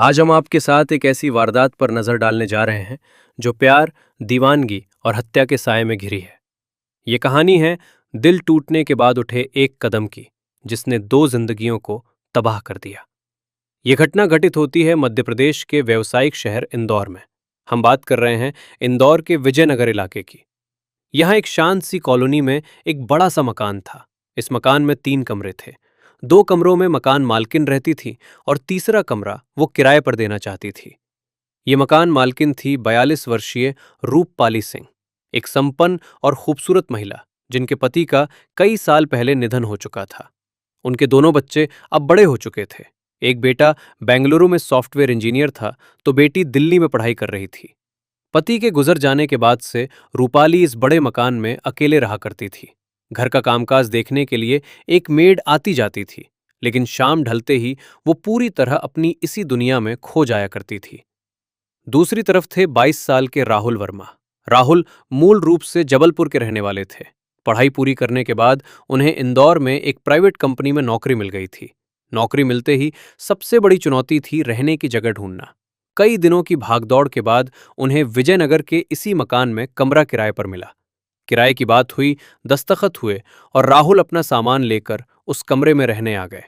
आज हम आपके साथ एक ऐसी वारदात पर नजर डालने जा रहे हैं जो प्यार, दीवानगी और हत्या के साए में घिरी है। ये कहानी है दिल टूटने के बाद उठे एक कदम की, जिसने दो जिंदगियों को तबाह कर दिया। ये घटना घटित होती है मध्य प्रदेश के व्यावसायिक शहर इंदौर में। हम बात कर रहे हैं इंदौर के विजयनगर इलाके की। यहाँ एक शांत सी कॉलोनी में एक बड़ा सा मकान था। इस मकान में 3 कमरे थे। 2 कमरों में मकान मालकिन रहती थी और तीसरा कमरा वो किराए पर देना चाहती थी। ये मकान मालकिन थी 42 वर्षीय रूपपाली सिंह, एक संपन्न और खूबसूरत महिला जिनके पति का कई साल पहले निधन हो चुका था। उनके दोनों बच्चे अब बड़े हो चुके थे। एक बेटा बेंगलुरु में सॉफ्टवेयर इंजीनियर था, तो बेटी दिल्ली में पढ़ाई कर रही थी। पति के गुजर जाने के बाद से रूपाली इस बड़े मकान में अकेले रहा करती थी। घर का कामकाज देखने के लिए एक मेड आती जाती थी, लेकिन शाम ढलते ही वो पूरी तरह अपनी इसी दुनिया में खो जाया करती थी। दूसरी तरफ थे 22 साल के राहुल वर्मा। राहुल मूल रूप से जबलपुर के रहने वाले थे। पढ़ाई पूरी करने के बाद उन्हें इंदौर में एक प्राइवेट कंपनी में नौकरी मिल गई थी। नौकरी मिलते ही सबसे बड़ी चुनौती थी रहने की जगह ढूंढना। कई दिनों की भागदौड़ के बाद उन्हें विजयनगर के इसी मकान में कमरा किराए पर मिला। किराए की बात हुई, दस्तखत हुए और राहुल अपना सामान लेकर उस कमरे में रहने आ गए।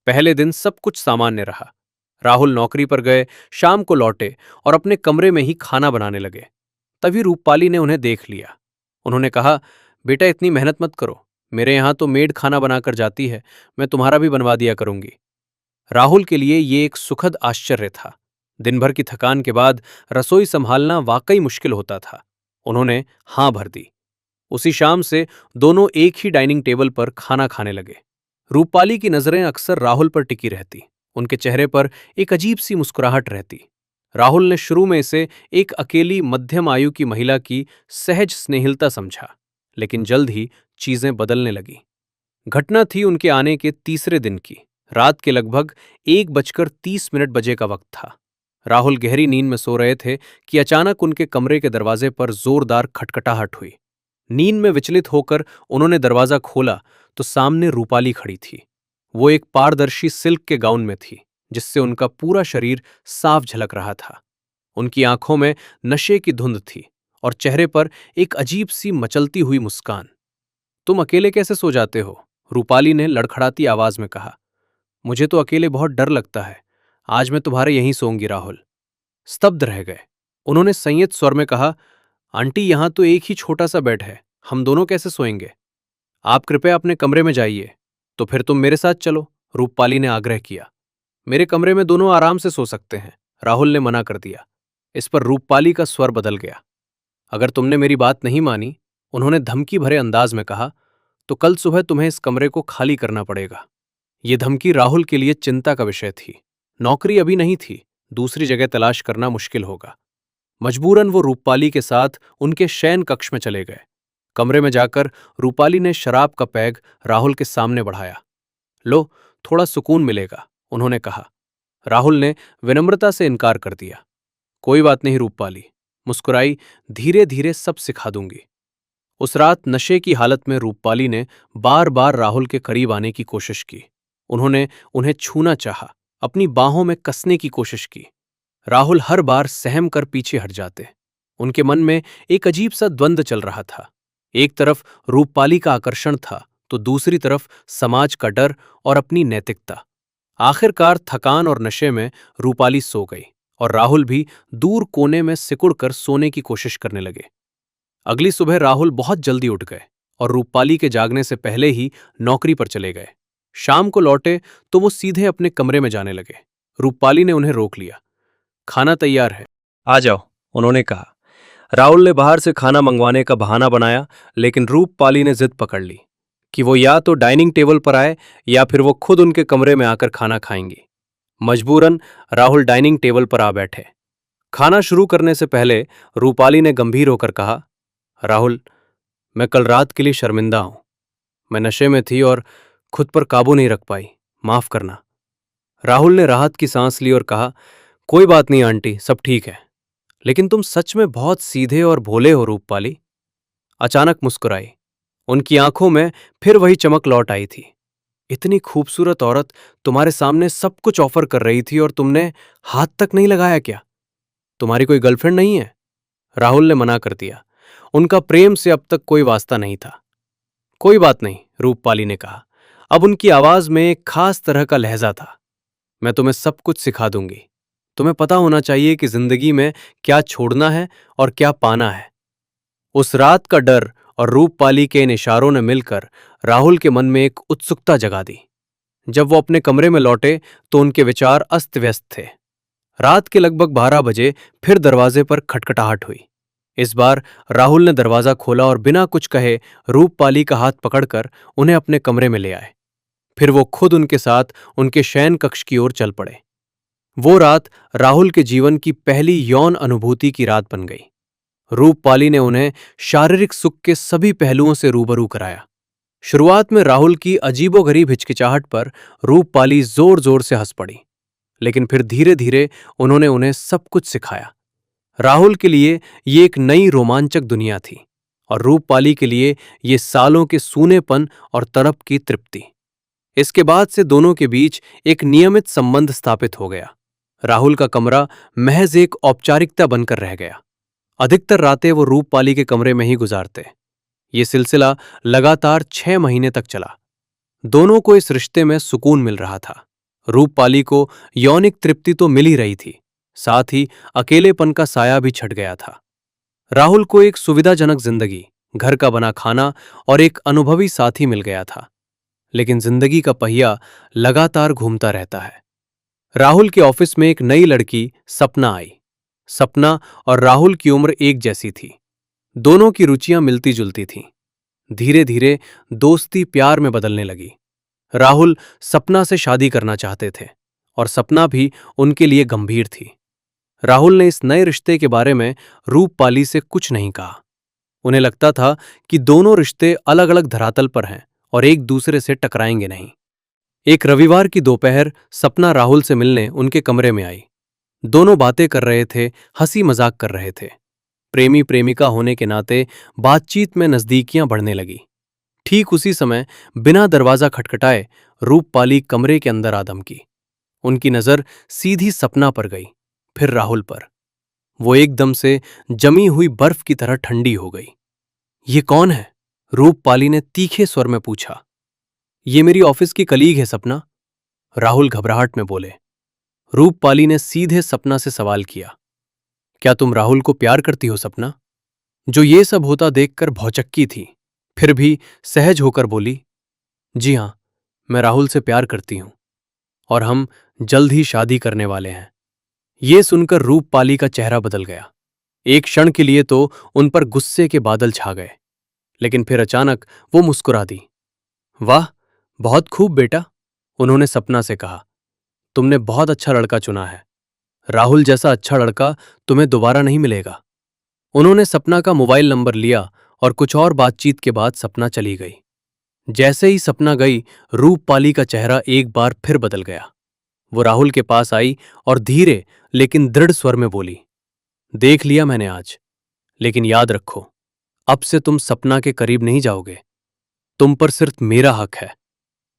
पहले दिन सब कुछ सामान्य रहा। राहुल नौकरी पर गए, शाम को लौटे और अपने कमरे में ही खाना बनाने लगे। तभी रूपपाली ने उन्हें देख लिया। उन्होंने कहा, बेटा इतनी मेहनत मत करो, मेरे यहां तो मेड खाना बनाकर जाती है, मैं तुम्हारा भी बनवा दिया करूंगी। राहुल के लिए ये एक सुखद आश्चर्य था। दिन भर की थकान के बाद रसोई संभालना वाकई मुश्किल होता था। उन्होंने हां भर दी। उसी शाम से दोनों एक ही डाइनिंग टेबल पर खाना खाने लगे। रूपपाली की नजरें अक्सर राहुल पर टिकी रहती। उनके चेहरे पर एक अजीब सी मुस्कुराहट रहती। राहुल ने शुरू में इसे एक अकेली मध्यम आयु की महिला की सहज स्नेहिलता समझा, लेकिन जल्द ही चीजें बदलने लगी। घटना थी उनके आने के तीसरे दिन की। रात के लगभग 1:30 बजे का वक्त था। राहुल गहरी नींद में सो रहे थे कि अचानक उनके कमरे के दरवाजे पर जोरदार खटखटाहट हुई। नींद में विचलित होकर उन्होंने दरवाजा खोला तो सामने रूपाली खड़ी थी। वो एक पारदर्शी सिल्क के गाउन में थी, जिससे उनका पूरा शरीर साफ झलक रहा था। उनकी आंखों में नशे की धुंध थी और चेहरे पर एक अजीब सी मचलती हुई मुस्कान। तुम अकेले कैसे सो जाते हो? रूपाली ने लड़खड़ाती आवाज में कहा। मुझे तो अकेले बहुत डर लगता है। आज मैं तुम्हारे यहीं सोऊंगी। राहुल स्तब्ध रह गए। उन्होंने संयत स्वर में कहा, आंटी यहां तो एक ही छोटा सा बेड है, हम दोनों कैसे सोएंगे? आप कृपया अपने कमरे में जाइए। तो फिर तुम मेरे साथ चलो, रूपपाली ने आग्रह किया। मेरे कमरे में दोनों आराम से सो सकते हैं, राहुल ने मना कर दिया। इस पर रूपपाली का स्वर बदल गया। अगर तुमने मेरी बात नहीं मानी, उन्होंने धमकी भरे अंदाज में कहा, तो कल सुबह तुम्हें इस कमरे को खाली करना पड़ेगा। यह धमकी राहुल के लिए चिंता का विषय थी। नौकरी अभी नहीं थी, दूसरी जगह तलाश करना मुश्किल होगा। मजबूरन वो रूपपाली के साथ उनके शयन कक्ष में चले गए। कमरे में जाकर रूपाली ने शराब का पैग राहुल के सामने बढ़ाया। लो, थोड़ा सुकून मिलेगा, उन्होंने कहा। राहुल ने विनम्रता से इनकार कर दिया। कोई बात नहीं रूपपाली, मुस्कुराई, धीरे धीरे सब सिखा दूंगी। उस रात नशे की हालत में रूपपाली ने बार बार राहुल के करीब आने की कोशिश की। उन्होंने उन्हें छूना चाहा, अपनी बाहों में कसने की कोशिश की। राहुल हर बार सहम कर पीछे हट जाते। उनके मन में एक अजीब सा द्वंद्व चल रहा था। एक तरफ रूपपाली का आकर्षण था, तो दूसरी तरफ समाज का डर और अपनी नैतिकता। आखिरकार थकान और नशे में रूपाली सो गई और राहुल भी दूर कोने में सिकुड़कर सोने की कोशिश करने लगे। अगली सुबह राहुल बहुत जल्दी उठ गए और रूपपाली के जागने से पहले ही नौकरी पर चले गए। शाम को लौटे तो वो सीधे अपने कमरे में जाने लगे। रूपपाली ने उन्हें रोक लिया। खाना तैयार है, आ जाओ, उन्होंने कहा। राहुल ने बाहर से खाना मंगवाने का बहाना बनाया, लेकिन रूपपाली ने जिद पकड़ ली कि वो या तो डाइनिंग टेबल पर आए या फिर वो खुद उनके कमरे में आकर खाना खाएंगी। मजबूरन राहुल डाइनिंग टेबल पर आ बैठे। खाना शुरू करने से पहले रूपाली ने गंभीर होकर कहा, राहुल, मैं कल रात के लिए शर्मिंदा हूं। मैं नशे में थी और खुद पर काबू नहीं रख पाई, माफ करना। राहुल ने राहत की सांस ली और कहा, कोई बात नहीं आंटी, सब ठीक है। लेकिन तुम सच में बहुत सीधे और भोले हो रूपपाली। अचानक मुस्कुराई। उनकी आंखों में फिर वही चमक लौट आई थी। इतनी खूबसूरत औरत तुम्हारे सामने सब कुछ ऑफर कर रही थी और तुमने हाथ तक नहीं लगाया क्या? तुम्हारी कोई गर्लफ्रेंड नहीं है? राहुल ने मना कर दिया। उनका प्रेम से अब तक कोई वास्ता नहीं था। कोई बात नहीं, रूपपाली ने कहा। अब उनकी आवाज में एक खास तरह का लहजा था। मैं तुम्हें सब कुछ सिखा दूंगी। तुम्हें पता होना चाहिए कि जिंदगी में क्या छोड़ना है और क्या पाना है। उस रात का डर और रूपपाली के इन इशारों ने मिलकर राहुल के मन में एक उत्सुकता जगा दी। जब वो अपने कमरे में लौटे तो उनके विचार अस्त व्यस्त थे। रात के लगभग 12 बजे फिर दरवाजे पर खटखटाहट हुई। इस बार राहुल ने दरवाजा खोला और बिना कुछ कहे रूपपाली का हाथ पकड़कर उन्हें अपने कमरे में ले आए। फिर वो खुद उनके साथ उनके शयन कक्ष की ओर चल पड़े। वो रात राहुल के जीवन की पहली यौन अनुभूति की रात बन गई। रूपपाली ने उन्हें शारीरिक सुख के सभी पहलुओं से रूबरू कराया। शुरुआत में राहुल की अजीबोगरीब हिचकिचाहट पर रूपपाली जोर जोर से हंस पड़ी, लेकिन फिर धीरे धीरे उन्होंने उन्हें सब कुछ सिखाया। राहुल के लिए ये एक नई रोमांचक दुनिया थी और रूपपाली के लिए ये सालों के सूनेपन और तड़प की तृप्ति। इसके बाद से दोनों के बीच एक नियमित संबंध स्थापित हो गया। राहुल का कमरा महज एक औपचारिकता बनकर रह गया। अधिकतर रातें वो रूपपाली के कमरे में ही गुजारते। ये सिलसिला लगातार 6 महीने तक चला। दोनों को इस रिश्ते में सुकून मिल रहा था। रूपपाली को यौनिक तृप्ति तो मिल ही रही थी, साथ ही अकेलेपन का साया भी छट गया था। राहुल को एक सुविधाजनक जिंदगी, घर का बना खाना और एक अनुभवी साथी मिल गया था। लेकिन जिंदगी का पहिया लगातार घूमता रहता है। राहुल के ऑफिस में एक नई लड़की सपना आई। सपना और राहुल की उम्र एक जैसी थी। दोनों की रुचियां मिलती जुलती थीं। धीरे धीरे दोस्ती प्यार में बदलने लगी। राहुल सपना से शादी करना चाहते थे और सपना भी उनके लिए गंभीर थी। राहुल ने इस नए रिश्ते के बारे में रूपपाली से कुछ नहीं कहा। उन्हें लगता था कि दोनों रिश्ते अलग अलग धरातल पर हैं और एक दूसरे से टकराएंगे नहीं। एक रविवार की दोपहर सपना राहुल से मिलने उनके कमरे में आई। दोनों बातें कर रहे थे, हंसी मजाक कर रहे थे। प्रेमी प्रेमिका होने के नाते बातचीत में नजदीकियां बढ़ने लगी। ठीक उसी समय बिना दरवाजा खटखटाए रूपपाली कमरे के अंदर आ दमकी। उनकी नजर सीधी सपना पर गई, फिर राहुल पर। वो एकदम से जमी हुई बर्फ की तरह ठंडी हो गई। ये कौन है? रूपपाली ने तीखे स्वर में पूछा। ये मेरी ऑफिस की कलीग है सपना, राहुल घबराहट में बोले। रूपपाली ने सीधे सपना से सवाल किया, क्या तुम राहुल को प्यार करती हो सपना? जो ये सब होता देखकर भौचक्की थी, फिर भी सहज होकर बोली, जी हां, मैं राहुल से प्यार करती हूं और हम जल्द ही शादी करने वाले हैं। ये सुनकर रूपपाली का चेहरा बदल गया। एक क्षण के लिए तो उन पर गुस्से के बादल छा गए, लेकिन फिर अचानक वो मुस्कुरा दी। वाह, बहुत खूब बेटा, उन्होंने सपना से कहा। तुमने बहुत अच्छा लड़का चुना है। राहुल जैसा अच्छा लड़का तुम्हें दोबारा नहीं मिलेगा। उन्होंने सपना का मोबाइल नंबर लिया और कुछ और बातचीत के बाद सपना चली गई। जैसे ही सपना गई, रूपपाली का चेहरा एक बार फिर बदल गया। वो राहुल के पास आई और धीरे लेकिन दृढ़ स्वर में बोली, देख लिया मैंने आज, लेकिन याद रखो, अब से तुम सपना के करीब नहीं जाओगे। तुम पर सिर्फ मेरा हक है।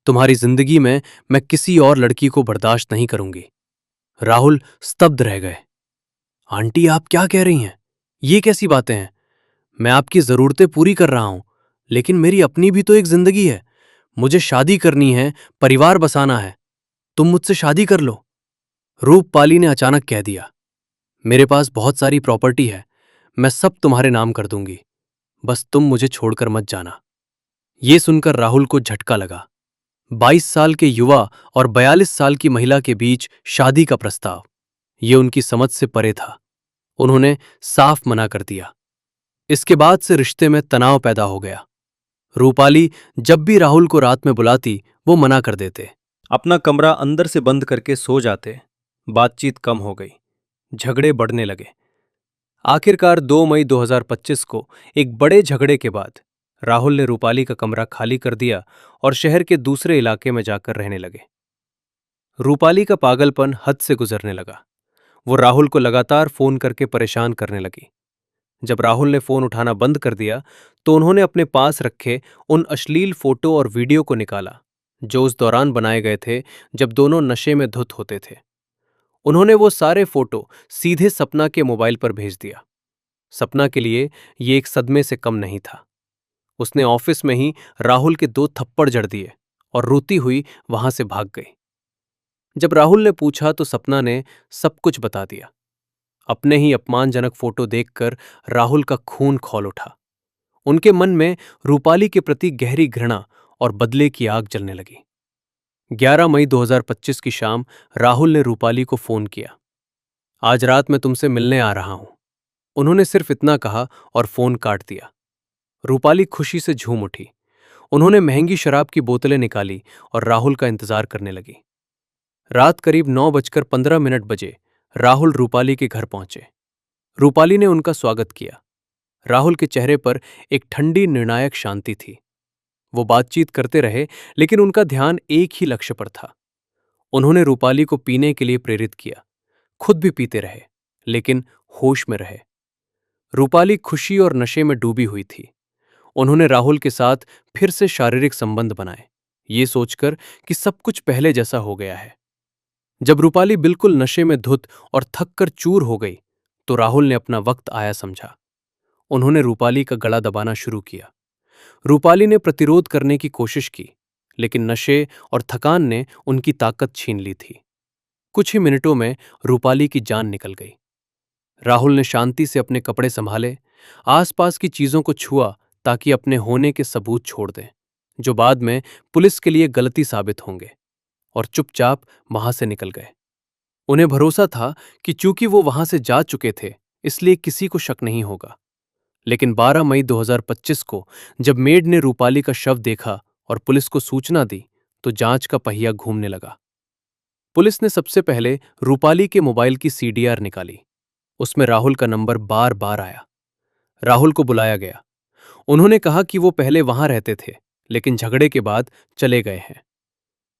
तुम्हारी जिंदगी में मैं किसी और लड़की को बर्दाश्त नहीं करूंगी। राहुल स्तब्ध रह गए। आंटी, आप क्या कह रही हैं? ये कैसी बातें हैं? मैं आपकी जरूरतें पूरी कर रहा हूं, लेकिन मेरी अपनी भी तो एक जिंदगी है। मुझे शादी करनी है, परिवार बसाना है। तुम मुझसे शादी कर लो। रूपपाली ने अचानक कह दिया। मेरे पास बहुत सारी प्रॉपर्टी है, मैं सब तुम्हारे नाम कर दूंगी। बस तुम मुझे छोड़कर मत जाना। ये सुनकर राहुल को झटका लगा। 22 साल के युवा और 42 साल की महिला के बीच शादी का प्रस्ताव, ये उनकी समझ से परे था। उन्होंने साफ मना कर दिया। इसके बाद से रिश्ते में तनाव पैदा हो गया। रूपाली जब भी राहुल को रात में बुलाती, वो मना कर देते, अपना कमरा अंदर से बंद करके सो जाते। बातचीत कम हो गई, झगड़े बढ़ने लगे। आखिरकार 2 मई 2025 को एक बड़े झगड़े के बाद राहुल ने रूपाली का कमरा खाली कर दिया और शहर के दूसरे इलाके में जाकर रहने लगे। रूपाली का पागलपन हद से गुजरने लगा। वो राहुल को लगातार फोन करके परेशान करने लगी। जब राहुल ने फोन उठाना बंद कर दिया तो उन्होंने अपने पास रखे उन अश्लील फोटो और वीडियो को निकाला जो उस दौरान बनाए गए थे जब दोनों नशे में धुत होते थे। उन्होंने वो सारे फोटो सीधे सपना के मोबाइल पर भेज दिया। सपना के लिए ये एक सदमे से कम नहीं था। उसने ऑफिस में ही राहुल के 2 थप्पड़ जड़ दिए और रोती हुई वहां से भाग गई। जब राहुल ने पूछा तो सपना ने सब कुछ बता दिया। अपने ही अपमानजनक फोटो देखकर राहुल का खून खौल उठा। उनके मन में रूपाली के प्रति गहरी घृणा और बदले की आग जलने लगी। 11 मई 2025 की शाम राहुल ने रूपाली को फोन किया। आज रात मैं तुमसे मिलने आ रहा हूं, उन्होंने सिर्फ इतना कहा और फोन काट दिया। रूपाली खुशी से झूम उठी। उन्होंने महंगी शराब की बोतलें निकाली और राहुल का इंतजार करने लगी। रात करीब 9:15 बजे राहुल रूपाली के घर पहुंचे। रूपाली ने उनका स्वागत किया। राहुल के चेहरे पर एक ठंडी निर्णायक शांति थी। वो बातचीत करते रहे, लेकिन उनका ध्यान एक ही लक्ष्य पर था। उन्होंने रूपाली को पीने के लिए प्रेरित किया। खुद भी पीते रहे, लेकिन होश में रहे। रूपाली खुशी और नशे में डूबी हुई थी। उन्होंने राहुल के साथ फिर से शारीरिक संबंध बनाए, ये सोचकर कि सब कुछ पहले जैसा हो गया है। जब रूपाली बिल्कुल नशे में धुत और थक कर चूर हो गई, तो राहुल ने अपना वक्त आया समझा। उन्होंने रूपाली का गला दबाना शुरू किया। रूपाली ने प्रतिरोध करने की कोशिश की, लेकिन नशे और थकान ने उनकी ताकत छीन ली थी। कुछ ही मिनटों में रूपाली की जान निकल गई। राहुल ने शांति से अपने कपड़े संभाले, आसपास की चीजों को छुआ ताकि अपने होने के सबूत छोड़ दें, जो बाद में पुलिस के लिए गलती साबित होंगे, और चुपचाप वहां से निकल गए। उन्हें भरोसा था कि चूंकि वो वहां से जा चुके थे, इसलिए किसी को शक नहीं होगा। लेकिन 12 मई 2025 को जब मेड ने रूपाली का शव देखा और पुलिस को सूचना दी, तो जांच का पहिया घूमने लगा। पुलिस ने सबसे पहले रूपाली के मोबाइल की सीडीआर निकाली। उसमें राहुल का नंबर बार बार आया। राहुल को बुलाया गया। उन्होंने कहा कि वो पहले वहां रहते थे, लेकिन झगड़े के बाद चले गए हैं।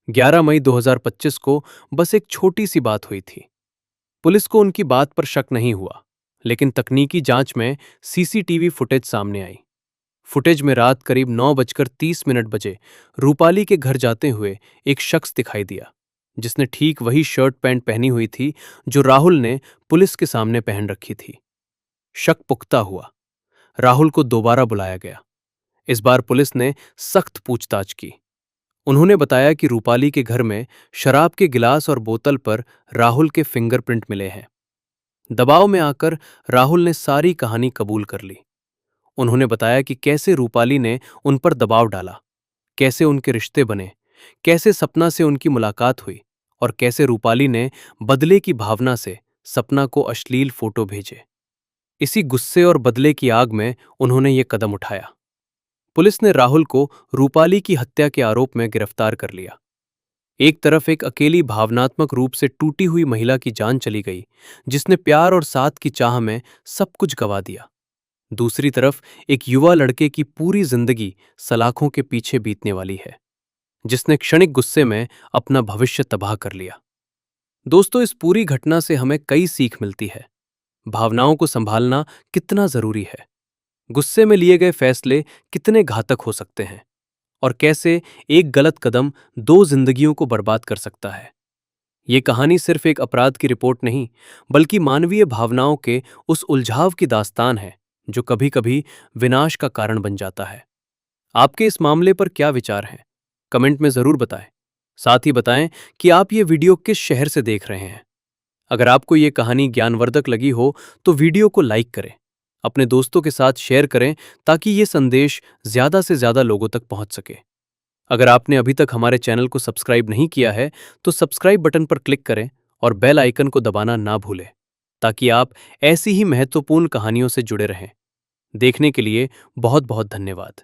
11 मई 2025 को बस एक छोटी सी बात हुई थी। पुलिस को उनकी बात पर शक नहीं हुआ, लेकिन तकनीकी जांच में सीसीटीवी फुटेज सामने आई। फुटेज में रात करीब 9:30 बजे रूपाली के घर जाते हुए एक शख्स दिखाई दिया, जिसने ठीक वही शर्ट पैंट पहनी हुई थी जो राहुल ने पुलिस के सामने पहन रखी थी। शक पुख्ता हुआ। राहुल को दोबारा बुलाया गया। इस बार पुलिस ने सख्त पूछताछ की। उन्होंने बताया कि रूपाली के घर में शराब के गिलास और बोतल पर राहुल के फिंगरप्रिंट मिले हैं। दबाव में आकर राहुल ने सारी कहानी कबूल कर ली। उन्होंने बताया कि कैसे रूपाली ने उन पर दबाव डाला, कैसे उनके रिश्ते बने, कैसे सपना से उनकी मुलाकात हुई और कैसे रूपाली ने बदले की भावना से सपना को अश्लील फोटो भेजे। इसी गुस्से और बदले की आग में उन्होंने ये कदम उठाया। पुलिस ने राहुल को रूपाली की हत्या के आरोप में गिरफ्तार कर लिया। एक तरफ एक अकेली भावनात्मक रूप से टूटी हुई महिला की जान चली गई, जिसने प्यार और साथ की चाह में सब कुछ गंवा दिया। दूसरी तरफ एक युवा लड़के की पूरी जिंदगी सलाखों के पीछे बीतने वाली है, जिसने क्षणिक गुस्से में अपना भविष्य तबाह कर लिया। दोस्तों, इस पूरी घटना से हमें कई सीख मिलती है। भावनाओं को संभालना कितना जरूरी है, गुस्से में लिए गए फैसले कितने घातक हो सकते हैं, और कैसे एक गलत कदम 2 जिंदगियों को बर्बाद कर सकता है। ये कहानी सिर्फ एक अपराध की रिपोर्ट नहीं, बल्कि मानवीय भावनाओं के उस उलझाव की दास्तान है जो कभी-कभी विनाश का कारण बन जाता है। आपके इस मामले पर क्या विचार हैं? कमेंट में जरूर बताएं। साथ ही बताएं कि आप ये वीडियो किस शहर से देख रहे हैं। अगर आपको ये कहानी ज्ञानवर्धक लगी हो तो वीडियो को लाइक करें, अपने दोस्तों के साथ शेयर करें ताकि ये संदेश ज्यादा से ज्यादा लोगों तक पहुंच सके। अगर आपने अभी तक हमारे चैनल को सब्सक्राइब नहीं किया है तो सब्सक्राइब बटन पर क्लिक करें और बेल आइकन को दबाना ना भूलें, ताकि आप ऐसी ही महत्वपूर्ण कहानियों से जुड़े रहें। देखने के लिए बहुत बहुत धन्यवाद।